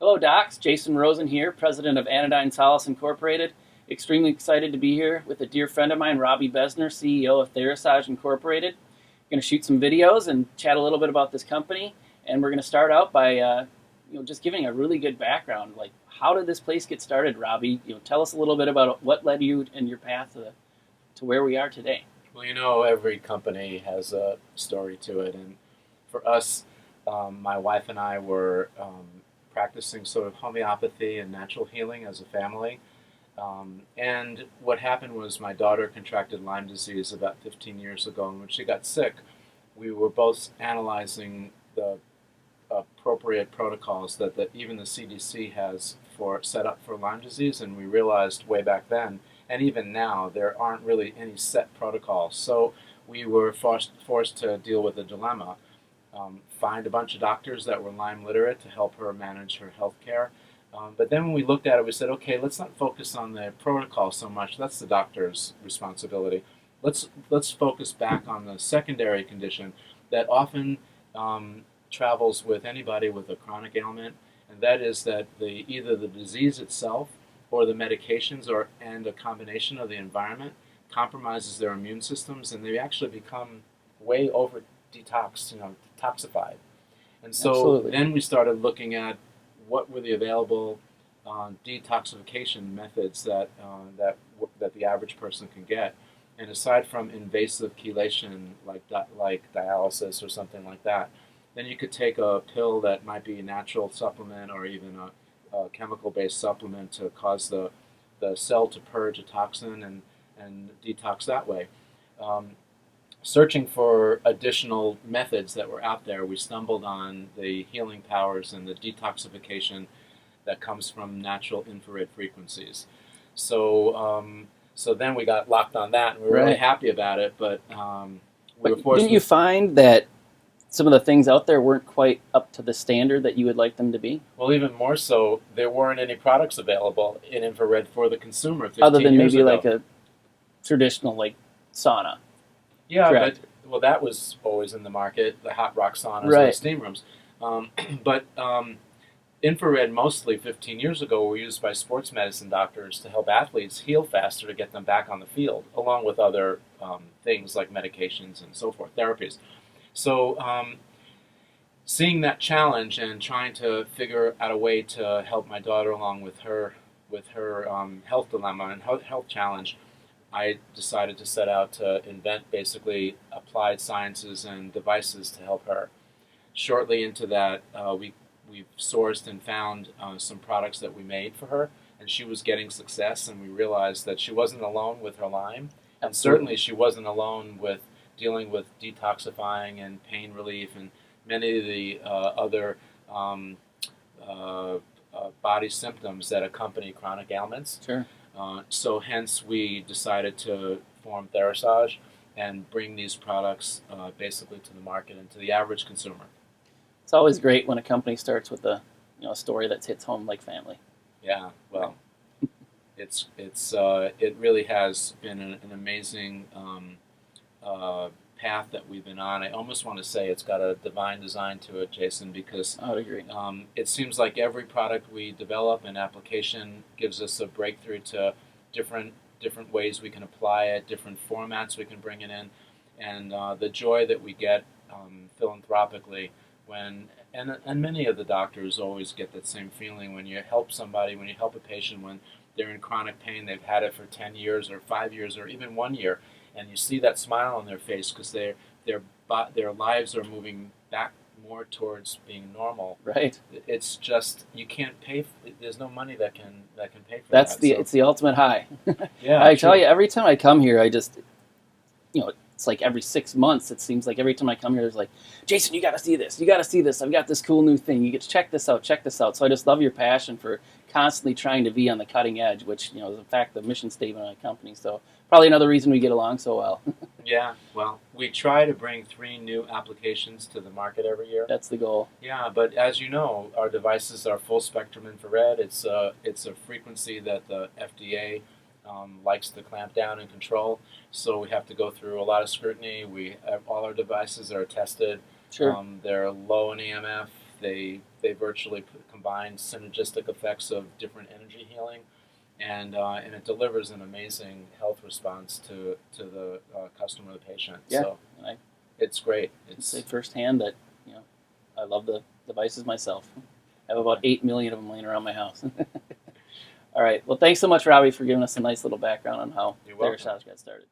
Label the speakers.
Speaker 1: Hello, docs. Jason Rosen here, president of Anodyne Solace Incorporated. Extremely excited to be here with a dear friend of mine, Robbie Besner, CEO of Therasage Incorporated. Going to shoot some videos and chat a little bit about this company, and we're going to start out by just giving a really good background. Like, how did this place get started, Robbie? Tell us a little bit about what led you in your path to where we are today.
Speaker 2: Well, every company has a story to it, and for us, my wife and I were practicing sort of homeopathy and natural healing as a family. And what happened was my daughter contracted Lyme disease about 15 years ago, and when she got sick, we were both analyzing the appropriate protocols that even the CDC has set up for Lyme disease, and we realized way back then, and even now, there aren't really any set protocols. So we were forced to deal with a dilemma. Find a bunch of doctors that were Lyme literate to help her manage her health care. But then when we looked at it, we said, okay, let's not focus on the protocol so much. That's the doctor's responsibility. Let's focus back on the secondary condition that often travels with anybody with a chronic ailment, and that is that either the disease itself or the medications and a combination of the environment compromises their immune systems, and they actually become way over detoxified. And so
Speaker 1: Absolutely.
Speaker 2: then we started looking at what were the available detoxification methods that the average person can get. And aside from invasive chelation, like dialysis or something like that, then you could take a pill that might be a natural supplement or even a chemical-based supplement to cause the cell to purge a toxin and detox that way. Searching for additional methods that were out there, we stumbled on the healing powers and the detoxification that comes from natural infrared frequencies. So then we got locked on that, and we were really happy about it, but we were forced.
Speaker 1: Didn't you find that some of the things out there weren't quite up to the standard that you would like them to be?
Speaker 2: Well, even more so, there weren't any products available in infrared for the consumer 15
Speaker 1: Other than
Speaker 2: years
Speaker 1: maybe
Speaker 2: ago.
Speaker 1: like a traditional sauna.
Speaker 2: Yeah,
Speaker 1: Correct.
Speaker 2: but that was always in the market, the hot rock saunas or
Speaker 1: Right.
Speaker 2: the steam rooms. But infrared mostly 15 years ago were used by sports medicine doctors to help athletes heal faster to get them back on the field, along with other things like medications and so forth, therapies. So seeing that challenge and trying to figure out a way to help my daughter along with her health dilemma and health challenge, I decided to set out to invent basically applied sciences and devices to help her. Shortly into that, we sourced and found some products that we made for her, and she was getting success, and we realized that she wasn't alone with her Lyme, and certainly she wasn't alone with dealing with detoxifying and pain relief and many of the other body symptoms that accompany chronic ailments.
Speaker 1: Sure.
Speaker 2: So hence we decided to form Therasage and bring these products basically to the market and to the average consumer.
Speaker 1: It's always great when a company starts with a story that hits home like family.
Speaker 2: Yeah, well, it really has been an amazing path that we've been on. I almost want to say it's got a divine design to it, Jason, because
Speaker 1: I would agree.
Speaker 2: it seems like every product we develop and application gives us a breakthrough to different ways we can apply it, different formats we can bring it in, and the joy that we get philanthropically and many of the doctors always get that same feeling when you help somebody, when you help a patient when they're in chronic pain, they've had it for 10 years or 5 years or even 1 year, and you see that smile on their face because their lives are moving back more towards being normal.
Speaker 1: Right.
Speaker 2: It's just you can't pay. There's no money that can pay for that.
Speaker 1: It's the ultimate high.
Speaker 2: Yeah,
Speaker 1: I tell you, every time I come here, I just it's like every 6 months. It seems like every time I come here, there's like, Jason, you got to see this. You got to see this. I've got this cool new thing. You get to check this out. Check this out. So I just love your passion for constantly trying to be on the cutting edge, which is in fact the mission statement of the company. So probably another reason we get along so well.
Speaker 2: Yeah, well, we try to bring 3 new applications to the market every year.
Speaker 1: That's the goal.
Speaker 2: Yeah, but as you know, our devices are full spectrum infrared. It's a frequency that the FDA likes to clamp down and control. So we have to go through a lot of scrutiny. All our devices are tested.
Speaker 1: Sure.
Speaker 2: They're low in EMF. They they virtually combine synergistic effects of different energy healing, and it delivers an amazing health response to the customer, the patient.
Speaker 1: Yeah,
Speaker 2: So
Speaker 1: and I
Speaker 2: it's great.
Speaker 1: can say firsthand that I love the devices myself. I have about 8 million of them laying around my house. All right. Well, thanks so much, Robbie, for giving us a nice little background on how
Speaker 2: You're welcome.
Speaker 1: Therasage got started.